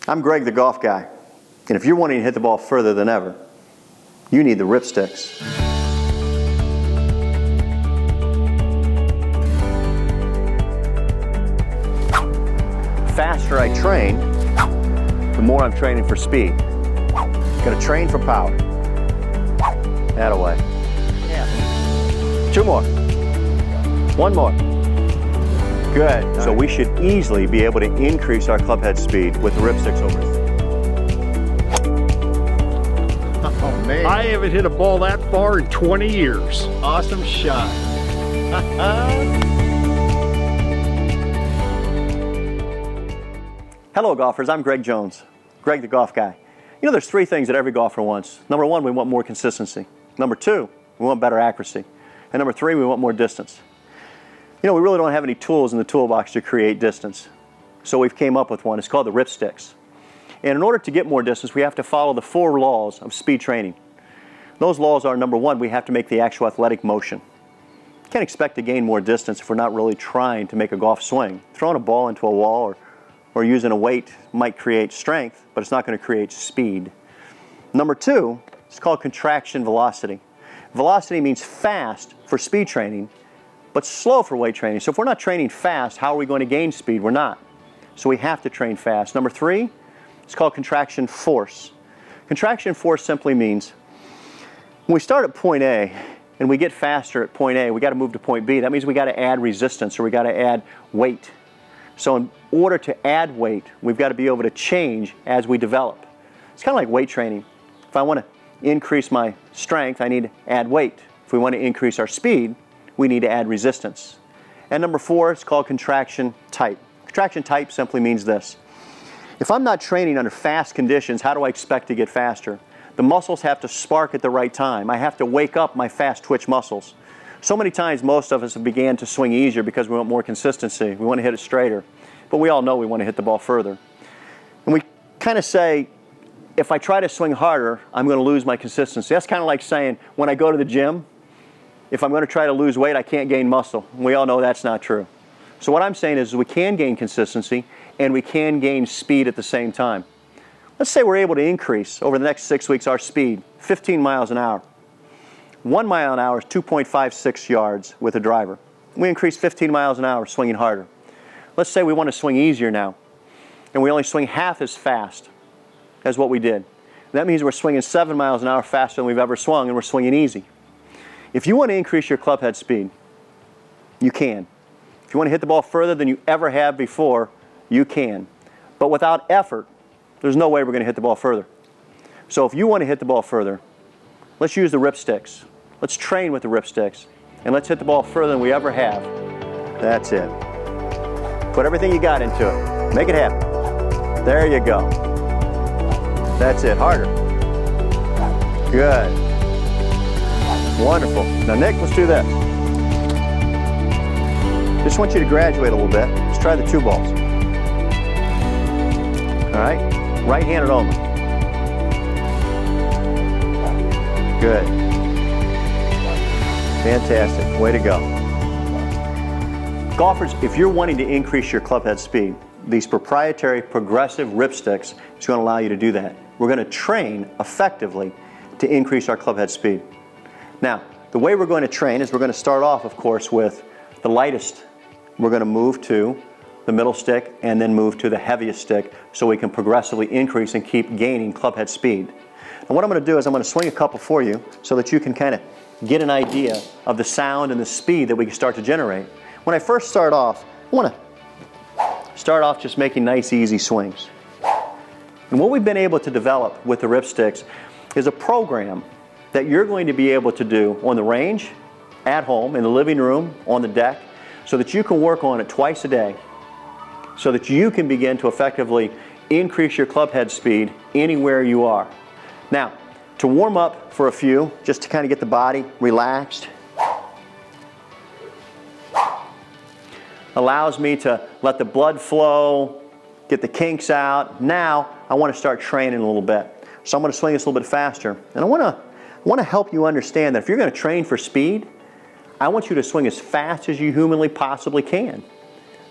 I'm Greg, the golf guy, and if you're wanting to hit the ball further than ever, you need the Ripp Stix. The faster I train, the more I'm training for speed. Gotta train for power. Thataway. Yeah. 2 more. 1 more. Good. So we should easily be able to increase our club head speed with the Ripp Stix over it. Oh man. I haven't hit a ball that far in 20 years. Awesome shot. Hello golfers, I'm Greg Jones. Greg the golf guy. You know, there's 3 things that every golfer wants. Number 1, we want more consistency. Number 2, we want better accuracy. And number 3, we want more distance. You know, we really don't have any tools in the toolbox to create distance. So we've came up with one. It's called the Ripp Stix. And in order to get more distance, we have to follow the 4 laws of speed training. Those laws are, number 1, we have to make the actual athletic motion. You can't expect to gain more distance if we're not really trying to make a golf swing. Throwing a ball into a wall or using a weight might create strength, but it's not going to create speed. Number 2, it's called contraction velocity. Velocity means fast for speed training, but slow for weight training. So if we're not training fast, how are we going to gain speed? We're not. So we have to train fast. Number 3, it's called contraction force. Contraction force simply means when we start at point A and we get faster at point A, we got to move to point B. That means we got to add resistance or we got to add weight. So in order to add weight, we've got to be able to change as we develop. It's kind of like weight training. If I want to increase my strength, I need to add weight. If we want to increase our speed, we need to add resistance. And number 4, it's called contraction type. Contraction type simply means this. If I'm not training under fast conditions, how do I expect to get faster? The muscles have to spark at the right time. I have to wake up my fast twitch muscles. So many times most of us have began to swing easier because we want more consistency. We want to hit it straighter. But we all know we want to hit the ball further. And we kind of say, if I try to swing harder, I'm going to lose my consistency. That's kind of like saying, when I go to the gym, if I'm going to try to lose weight, I can't gain muscle. We all know that's not true. So what I'm saying is we can gain consistency and we can gain speed at the same time. Let's say we're able to increase over the next 6 weeks our speed 15 miles an hour. 1 mile an hour is 2.56 yards with a driver. We increase 15 miles an hour swinging harder. Let's say we want to swing easier now and we only swing half as fast as what we did. That means we're swinging 7 miles an hour faster than we've ever swung and we're swinging easy. If you want to increase your club head speed, you can. If you want to hit the ball further than you ever have before, you can. But without effort, there's no way we're going to hit the ball further. So if you want to hit the ball further, let's use the Ripp Stix. Let's train with the Ripp Stix. And let's hit the ball further than we ever have. That's it. Put everything you got into it. Make it happen. There you go. That's it. Harder. Good. Wonderful. Now Nick, let's do this. Just want you to graduate a little bit. Let's try the 2 balls. All right? Right-handed only. Good. Fantastic. Way to go. Golfers, if you're wanting to increase your club head speed, these proprietary progressive Ripp Stix is going to allow you to do that. We're going to train effectively to increase our club head speed. Now, the way we're going to train is we're going to start off, of course, with the lightest. We're going to move to the middle stick and then move to the heaviest stick so we can progressively increase and keep gaining club head speed. And what I'm going to do is I'm going to swing a couple for you so that you can kind of get an idea of the sound and the speed that we can start to generate. When I first start off, I want to start off just making nice, easy swings. And what we've been able to develop with the Ripp Stix is a program that you're going to be able to do on the range, at home, in the living room, on the deck, so that you can work on it twice a day, so that you can begin to effectively increase your club head speed anywhere you are. Now, to warm up for a few, just to kind of get the body relaxed, allows me to let the blood flow, get the kinks out. Now, I want to start training a little bit. So I'm going to swing this a little bit faster. And I want to help you understand that if you're going to train for speed, I want you to swing as fast as you humanly possibly can.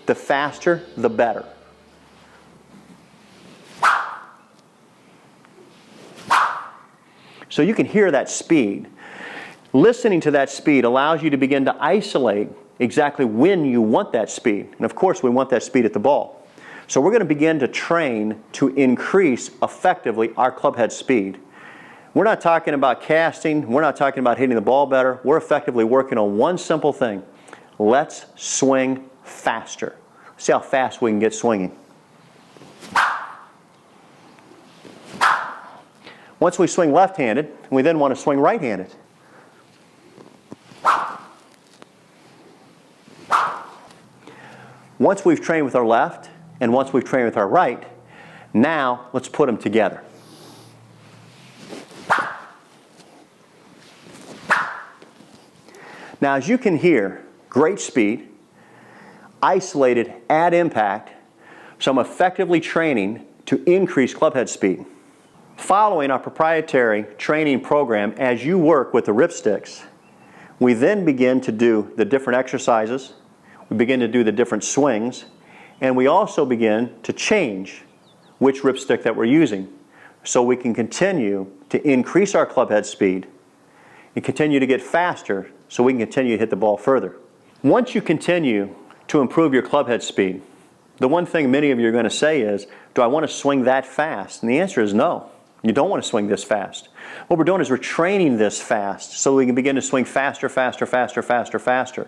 The faster, the better. So you can hear that speed. Listening to that speed allows you to begin to isolate exactly when you want that speed. And of course, we want that speed at the ball. So we're going to begin to train to increase effectively our club head speed. We're not talking about casting. We're not talking about hitting the ball better. We're effectively working on one simple thing. Let's swing faster. See how fast we can get swinging. Once we swing left-handed, we then want to swing right-handed. Once we've trained with our left and once we've trained with our right, now let's put them together. Now, as you can hear, great speed, isolated at impact, so I'm effectively training to increase club head speed. Following our proprietary training program, as you work with the Ripp Stix, we then begin to do the different exercises, we begin to do the different swings, and we also begin to change which Ripp stick that we're using so we can continue to increase our club head speed and continue to get faster so we can continue to hit the ball further. Once you continue to improve your club head speed, the one thing many of you are going to say is, do I want to swing that fast? And the answer is no. You don't want to swing this fast. What we're doing is we're training this fast so we can begin to swing faster, faster, faster, faster, faster.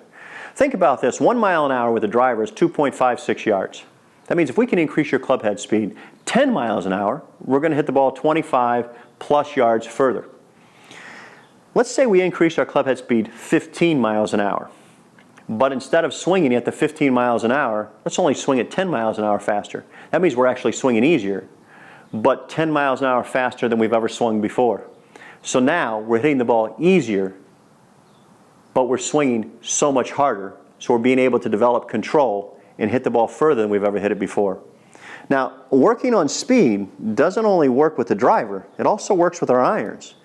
Think about this. 1 mile an hour with a driver is 2.56 yards. That means if we can increase your club head speed 10 miles an hour, we're going to hit the ball 25 plus yards further. Let's say we increase our club head speed 15 miles an hour. But instead of swinging at the 15 miles an hour, let's only swing at 10 miles an hour faster. That means we're actually swinging easier, but 10 miles an hour faster than we've ever swung before. So now we're hitting the ball easier, but we're swinging so much harder, so we're being able to develop control and hit the ball further than we've ever hit it before. Now, working on speed doesn't only work with the driver, it also works with our irons.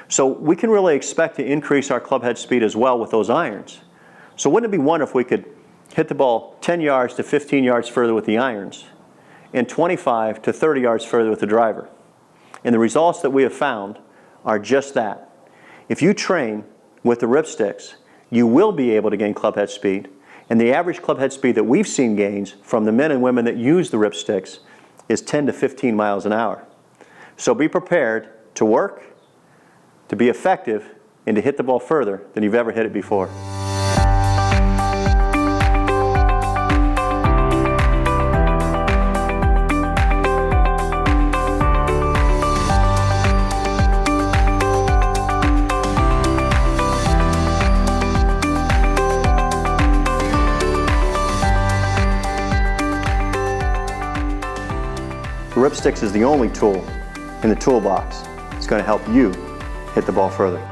So we can really expect to increase our club head speed as well with those irons. So wouldn't it be wonderful if we could hit the ball 10 yards to 15 yards further with the irons and 25 to 30 yards further with the driver? And the results that we have found are just that. If you train with the Ripp Stix, you will be able to gain club head speed. And the average club head speed that we've seen gains from the men and women that use the Ripp Stix is 10 to 15 miles an hour. So be prepared to work, to be effective, and to hit the ball further than you've ever hit it before. The Ripp Stix is the only tool in the toolbox that's going to help you hit the ball further.